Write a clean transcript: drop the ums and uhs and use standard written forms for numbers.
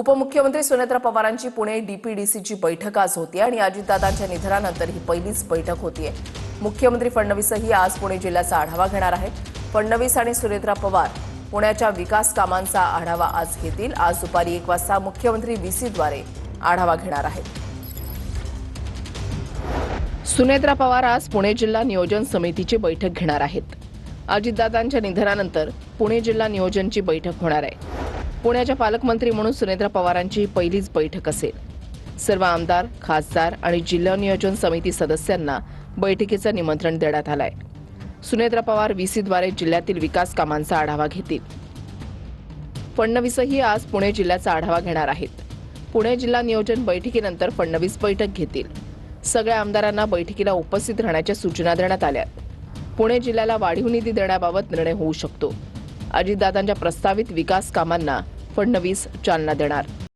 उपमुख्यमंत्री सुनेत्रा पवारांची पुणे डीपीडीसीची बैठक आज होती आणि अजितदादांच्या निधनानंतर ही पहिलीच बैठक होतीये। मुख्यमंत्री फडणवीसही आज पुणे जिल्ह्याचा आढावा घेणार आहेत। फडणवीस आणि सुनेत्रा पवार पुण्याच्या विकास कामांचा आढावा आज घेतील। आज दुपारी 1 वाजता मुख्यमंत्री व्हीसीद्वारे आढावा घेणार आहेत। सुनेत्रा पवार आज पुणे जिल्हा नियोजन समितीची बैठक घेणार आहेत। अजितदादांच्या निधनानंतर पुणे जिल्हा नियोजनची बैठक होणार आहे। पुण्याच्या पालकमंत्री म्हणून सुनेत्रा पवारांची पहिलीच बैठक असेल। सर्व आमदार, खासदार आणि जिल्हा नियोजन समिती सदस्यांना बैठकीचं निमंत्रण देण्यात आलंय। सुनेत्रा पवार व्हीसीद्वारे जिल्ह्यातील विकास कामांचा आढावा घेतील। फडणवीसही आज पुणे जिल्ह्याचा आढावा घेणार आहेत। पुणे जिल्हा नियोजन बैठकीनंतर फडणवीस बैठक घेतील। सगळ्या आमदारांना बैठकीला उपस्थित राहण्याच्या सूचना देण्यात आल्या। पुणे जिल्ह्याला वाढीव निधी देण्याबाबत निर्णय होऊ शकतो। अजितदादांच्या प्रस्तावित विकास कामांना फडणवीस चालना देणार।